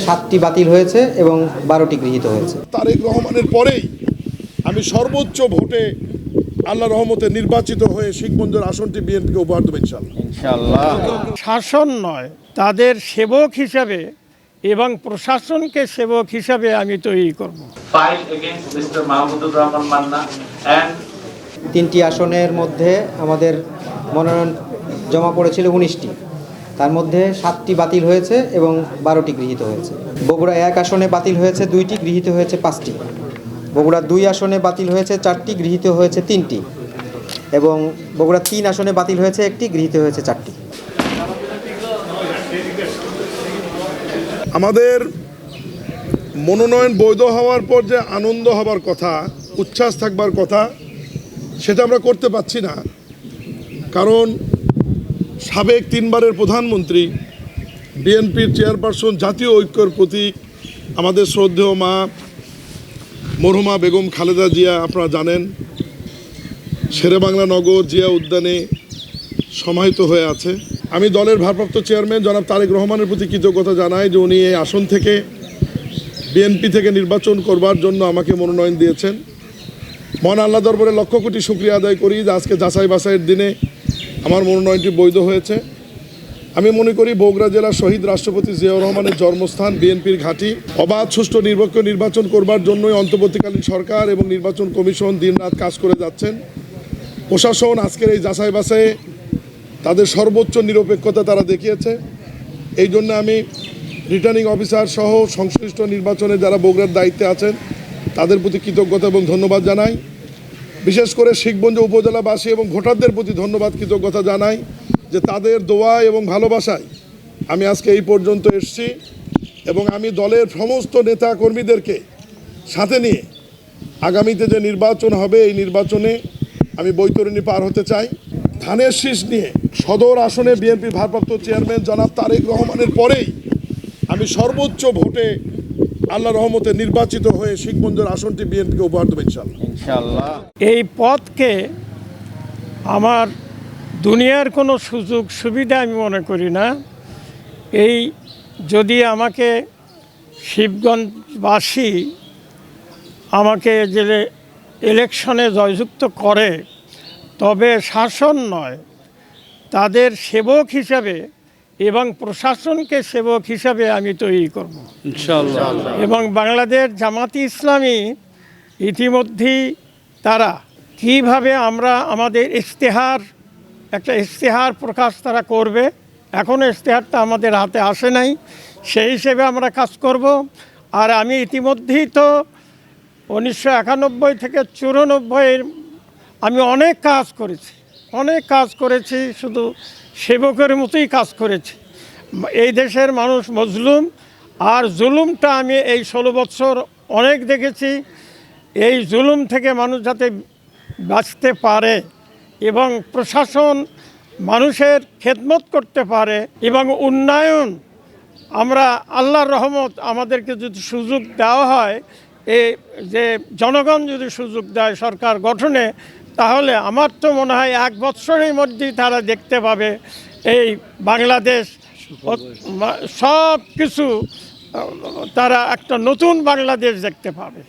7টি বাতিল হয়েছে এবং 12টি গৃহীত হয়েছে। তারেক রহমানের পরেই আমি সর্বোচ্চ ভোটে আল্লাহ রহমতে নির্বাচিত হয়ে শিখগঞ্জের আসনটি বিএনপিকে উপহার দেব ইনশাআল্লাহ। শাসন নয়, তাদের সেবক হিসাবে এবং প্রশাসনকে সেবক হিসাবে আমি তৈরি করব। তিনটি আসনের মধ্যে আমাদের মনোনয়ন জমা পড়েছিল 19টি, তার মধ্যে 7টি বাতিল হয়েছে এবং 12টি গৃহীত হয়েছে। বগুড়া 1 আসনে বাতিল হয়েছে 2টি, গৃহীত হয়েছে 5টি। বগুড়া 2 আসনে বাতিল হয়েছে 4টি, গৃহীত হয়েছে 3টি। এবং বগুড়া 3 আসনে বাতিল হয়েছে 1টি, গৃহীত হয়েছে 4টি। আমাদের মনোনয়ন বৈধ হওয়ার পর যে আনন্দ হবার কথা, উচ্ছ্বাস থাকবার কথা, সেটা আমরা করতে পারছি না। কারণ সাবেক 3বারের প্রধানমন্ত্রী, বিএনপির চেয়ারপারসন, জাতীয় ঐক্যের প্রতীক, আমাদের শ্রদ্ধেয় মা মরহুমা বেগম খালেদা জিয়া, আপনারা জানেন, শেরেবাংলা নগর জিয়া উদ্যানে সমাহিত হয়ে আছে। আমি দলের ভারপ্রাপ্ত চেয়ারম্যান জনাব তারেক রহমানের প্রতি কৃতজ্ঞতা জানাই যে উনি এই আসন থেকে বিএনপি থেকে নির্বাচন করবার জন্য আমাকে মনোনয়ন দিয়েছেন। মহান আল্লাহ দরবারে লক্ষ কোটি শুকরিয়া আদায় করি যে আজকে যাচাই বাছাইয়ের দিনে আমার মনোনয়নটি বৈধ হয়েছে। আমি মনে করি বগুড়া জেলার শহীদ রাষ্ট্রপতি জিয়াউর রহমানের জন্মস্থান, বিএনপির ঘাঁটি, অবাধ সুষ্ঠু নিরপেক্ষ নির্বাচন করবার জন্যই অন্তর্বর্তীকালীন সরকার এবং নির্বাচন কমিশন দিনরাত কাজ করে যাচ্ছেন। প্রশাসন আজকের এই যাচাই বাছাইয়ে তাদের সর্বোচ্চ নিরপেক্ষতা তারা দেখিয়েছে। এই জন্য আমি রিটার্নিং অফিসার সহ সংশ্লিষ্ট নির্বাচনে যারা বগুড়ার দায়িত্বে আছেন তাদের প্রতি কৃতজ্ঞতা এবং ধন্যবাদ জানাই। বিশেষ করে শিখগঞ্জ উপজেলাবাসী এবং ভোটারদের প্রতি ধন্যবাদ কৃতজ্ঞতা জানাই যে তাদের দোয়া এবং ভালোবাসায় আমি আজকে এই পর্যন্ত এসেছি। এবং আমি দলের সমস্ত নেতা কর্মীদেরকে সাথে নিয়ে আগামীতে যে নির্বাচন হবে এই নির্বাচনে আমি বৈতরণী পার হতে চাই। ধানের শীষ নিয়ে সদর আসনে বিএনপির ভারপ্রাপ্ত চেয়ারম্যান জনাব তারেক রহমানের পরেই আমি সর্বোচ্চ ভোটে আল্লাহ রহমতে নির্বাচিত হয়ে শিখগঞ্জের আসনটি বিএনপিকে উপহার দেব ইনশাআল্লাহ। এই পথকে আমার দুনিয়ার কোনো সুযোগ সুবিধা আমি মনে করি না। এই যদি আমাকে শিবগঞ্জবাসী আমাকে যে ইলেকশনে জয়যুক্ত করে, তবে শাসন নয়, তাদের সেবক হিসাবে এবং প্রশাসনকে সেবক হিসাবে আমি তৈরি করব ইনশাআল্লাহ। এবং বাংলাদেশ জামাতি ইসলামী ইতিমধ্যেই তারা কিভাবে আমরা আমাদের একটা ইশতেহার প্রকাশ তারা করবে, এখনও ইশতেহারটা আমাদের হাতে আসে নাই, সেই হিসেবে আমরা কাজ করব। আর আমি ইতিমধ্যেই তো 1991 থেকে 94 আমি অনেক কাজ করেছি, শুধু সেবকের মতোই কাজ করেছি। এই দেশের মানুষ মজলুম, আর জুলুমটা আমি এই 16 বছর অনেক দেখেছি। এই জুলুম থেকে মানুষ যাতে বাঁচতে পারে এবং প্রশাসন মানুষের খেদমত করতে পারে এবং উন্নয়ন, আমরা আল্লাহর রহমত আমাদেরকে যদি সুযোগ দেওয়া হয়, এই যে জনগণ যদি সুযোগ দেয় সরকার গঠনে, তাহলে আমার তো মনে হয় 1 বৎসরের মধ্যেই তারা দেখতে পাবে এই বাংলাদেশ সব কিছু, তারা একটা নতুন বাংলাদেশ দেখতে পাবে।